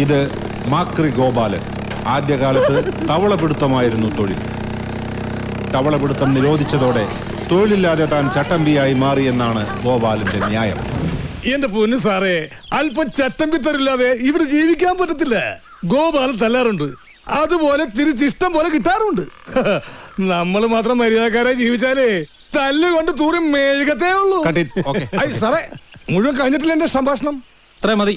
ഇത് മാക്രി ഗോപാലൻ. ആദ്യകാലത്ത് തവളപിടുത്തമായിരുന്നു തൊഴിൽ. തവളപിടുത്തം നിരോധിച്ചതോടെ തൊഴിലില്ലാതെ താൻ ചട്ടമ്പിയായി മാറിയെന്നാണ് ഗോപാലന്റെ ന്യായം. എന്റെ പൊന്നു സാറേ, അല്പം ചട്ടമ്പി തരില്ലാതെ ഇവിടെ ജീവിക്കാൻ പറ്റത്തില്ല. ഗോപാലൻ തല്ലാറുണ്ട്, അതുപോലെ തിരിച്ചിഷ്ടം പോലെ കിട്ടാറുണ്ട്. നമ്മൾ മാത്രം മര്യാദക്കാരായി ജീവിച്ചാലേ തല്ലുകൊണ്ട് തൂറി മെഴുകത്തേ ഉള്ളൂ. Okay. സാറേ, മുഴുവൻ കഴിഞ്ഞിട്ടില്ല എന്റെ സംഭാഷണം. അത്ര മതി.